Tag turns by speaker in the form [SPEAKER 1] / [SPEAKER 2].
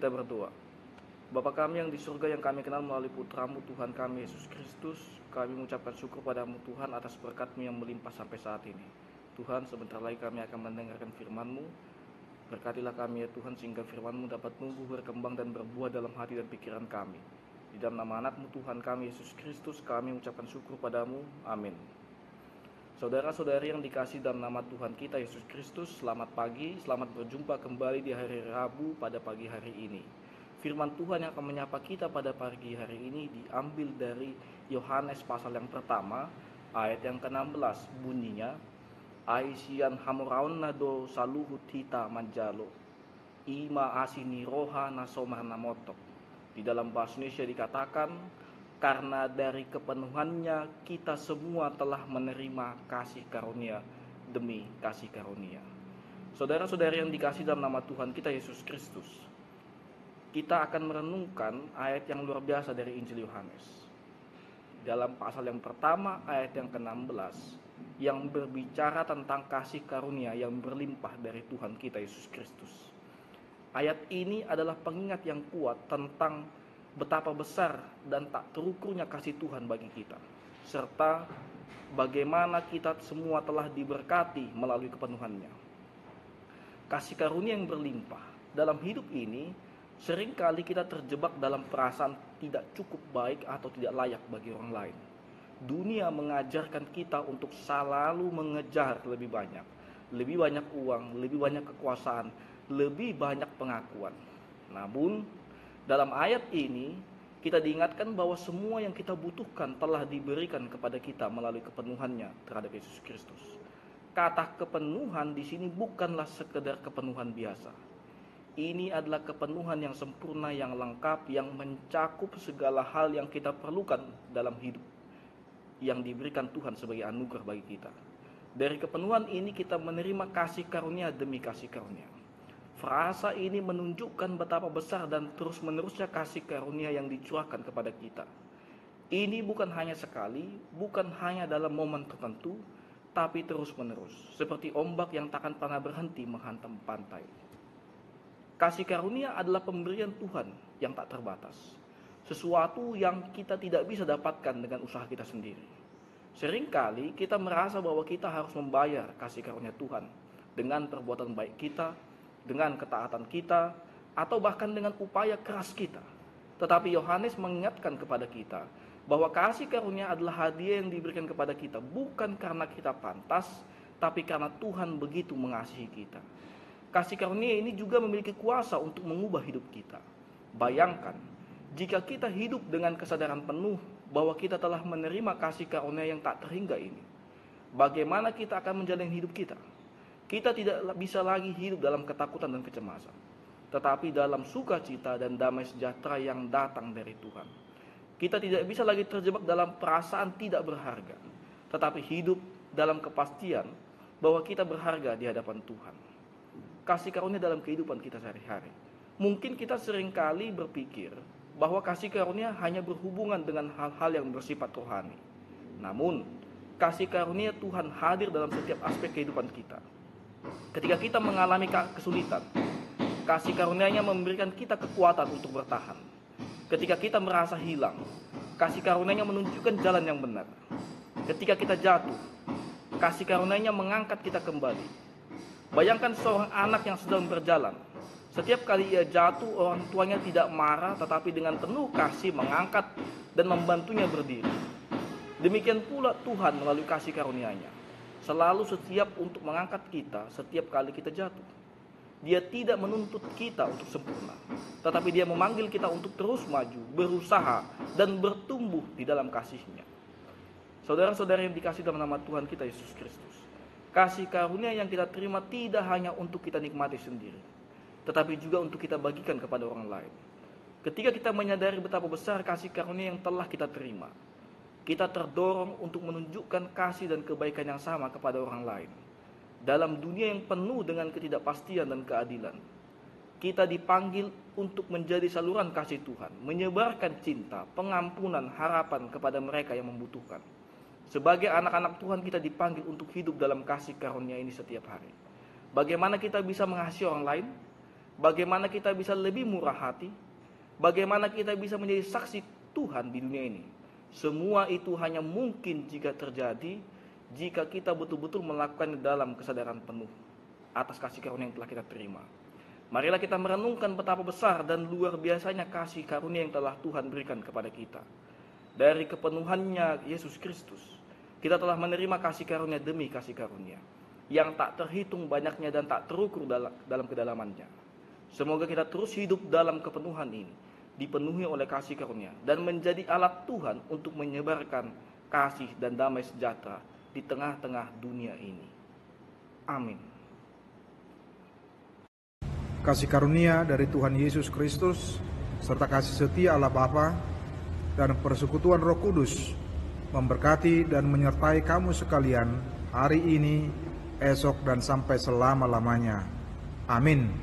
[SPEAKER 1] kita berdoa. Bapa kami yang di surga, yang kami kenal melalui putramu Tuhan kami Yesus Kristus, kami mengucapkan syukur padamu Tuhan atas berkat-Mu yang melimpah sampai saat ini. Tuhan, sebentar lagi kami akan mendengarkan firman-Mu. Berkatilah kami ya Tuhan, sehingga firman-Mu dapat tumbuh, berkembang, dan berbuah dalam hati dan pikiran kami. Di dalam nama anak-Mu Tuhan kami Yesus Kristus, kami mengucapkan syukur padamu. Amin. Saudara-saudari yang dikasihi dalam nama Tuhan kita Yesus Kristus, selamat pagi, selamat berjumpa kembali di hari Rabu pada pagi hari ini. Firman Tuhan yang akan menyapa kita pada pagi hari ini diambil dari Yohanes pasal yang pertama, ayat yang ke-16, bunyinya, Aisian hamuraun nado saluhu tita manjalo, ima asini roha nasomar namotok. Di dalam bahasa Indonesia dikatakan, karena dari kepenuhannya kita semua telah menerima kasih karunia demi kasih karunia. Saudara-saudari yang dikasihi dalam nama Tuhan kita Yesus Kristus, kita akan merenungkan ayat yang luar biasa dari Injil Yohanes. Dalam pasal yang pertama ayat yang ke-16 yang berbicara tentang kasih karunia yang berlimpah dari Tuhan kita Yesus Kristus. Ayat ini adalah pengingat yang kuat tentang betapa besar dan tak terukurnya kasih Tuhan bagi kita, serta bagaimana kita semua telah diberkati melalui kepenuhannya. Kasih karunia yang berlimpah dalam hidup ini, seringkali kita terjebak dalam perasaan tidak cukup baik atau tidak layak bagi orang lain. Dunia mengajarkan kita untuk selalu mengejar lebih banyak uang, lebih banyak kekuasaan, lebih banyak pengakuan. Namun dalam ayat ini kita diingatkan bahwa semua yang kita butuhkan telah diberikan kepada kita melalui kepenuhannya terhadap Yesus Kristus. Kata kepenuhan di sini bukanlah sekedar kepenuhan biasa. Ini adalah kepenuhan yang sempurna, yang lengkap, yang mencakup segala hal yang kita perlukan dalam hidup, yang diberikan Tuhan sebagai anugerah bagi kita. Dari kepenuhan ini kita menerima kasih karunia demi kasih karunia. Frasa ini menunjukkan betapa besar dan terus-menerusnya kasih karunia yang dicurahkan kepada kita. Ini bukan hanya sekali, bukan hanya dalam momen tertentu, tapi terus-menerus, seperti ombak yang takkan pernah berhenti menghantam pantai. Kasih karunia adalah pemberian Tuhan yang tak terbatas, sesuatu yang kita tidak bisa dapatkan dengan usaha kita sendiri. Seringkali kita merasa bahwa kita harus membayar kasih karunia Tuhan dengan perbuatan baik kita, dengan ketaatan kita, atau bahkan dengan upaya keras kita. Tetapi Yohanes mengingatkan kepada kita bahwa kasih karunia adalah hadiah yang diberikan kepada kita bukan karena kita pantas, tapi karena Tuhan begitu mengasihi kita. Kasih karunia ini juga memiliki kuasa untuk mengubah hidup kita. Bayangkan, jika kita hidup dengan kesadaran penuh bahwa kita telah menerima kasih karunia yang tak terhingga ini, bagaimana kita akan menjalani hidup kita? Kita tidak bisa lagi hidup dalam ketakutan dan kecemasan, tetapi dalam sukacita dan damai sejahtera yang datang dari Tuhan. Kita tidak bisa lagi terjebak dalam perasaan tidak berharga, tetapi hidup dalam kepastian bahwa kita berharga di hadapan Tuhan. Kasih karunia dalam kehidupan kita sehari-hari. Mungkin kita seringkali berpikir bahwa kasih karunia hanya berhubungan dengan hal-hal yang bersifat rohani. Namun, kasih karunia Tuhan hadir dalam setiap aspek kehidupan kita. Ketika kita mengalami kesulitan, kasih karunia-Nya memberikan kita kekuatan untuk bertahan. Ketika kita merasa hilang, kasih karunia-Nya menunjukkan jalan yang benar. Ketika kita jatuh, kasih karunia-Nya mengangkat kita kembali. Bayangkan seorang anak yang sedang berjalan. Setiap kali ia jatuh, orang tuanya tidak marah, tetapi dengan penuh kasih mengangkat dan membantunya berdiri. Demikian pula Tuhan melalui kasih karunia-Nya selalu setiap untuk mengangkat kita setiap kali kita jatuh. Dia tidak menuntut kita untuk sempurna, tetapi Dia memanggil kita untuk terus maju, berusaha, dan bertumbuh di dalam kasih-Nya. Saudara-saudara yang dikasihi dalam nama Tuhan kita Yesus Kristus, kasih karunia yang kita terima tidak hanya untuk kita nikmati sendiri, tetapi juga untuk kita bagikan kepada orang lain. Ketika kita menyadari betapa besar kasih karunia yang telah kita terima, kita terdorong untuk menunjukkan kasih dan kebaikan yang sama kepada orang lain. Dalam dunia yang penuh dengan ketidakpastian dan keadilan, kita dipanggil untuk menjadi saluran kasih Tuhan, menyebarkan cinta, pengampunan, harapan kepada mereka yang membutuhkan. Sebagai anak-anak Tuhan, kita dipanggil untuk hidup dalam kasih karunia ini setiap hari. Bagaimana kita bisa mengasihi orang lain? bagaimana kita bisa lebih murah hati, bagaimana kita bisa menjadi saksi Tuhan di dunia ini. Semua itu hanya mungkin jika terjadi jika kita betul-betul melakukan dalam kesadaran penuh atas kasih karunia yang telah kita terima. Marilah kita merenungkan betapa besar dan luar biasanya kasih karunia yang telah Tuhan berikan kepada kita. Dari kepenuhannya Yesus Kristus, kita telah menerima kasih karunia demi kasih karunia yang tak terhitung banyaknya dan tak terukur dalam kedalamannya. Semoga kita terus hidup dalam kepenuhan ini, dipenuhi oleh kasih karunia, dan menjadi alat Tuhan untuk menyebarkan kasih dan damai sejahtera di tengah-tengah dunia ini. Amin.
[SPEAKER 2] Kasih karunia dari Tuhan Yesus Kristus, serta kasih setia Allah Bapa, dan persekutuan Roh Kudus, memberkati dan menyertai kamu sekalian hari ini, esok, dan sampai selama-lamanya. Amin.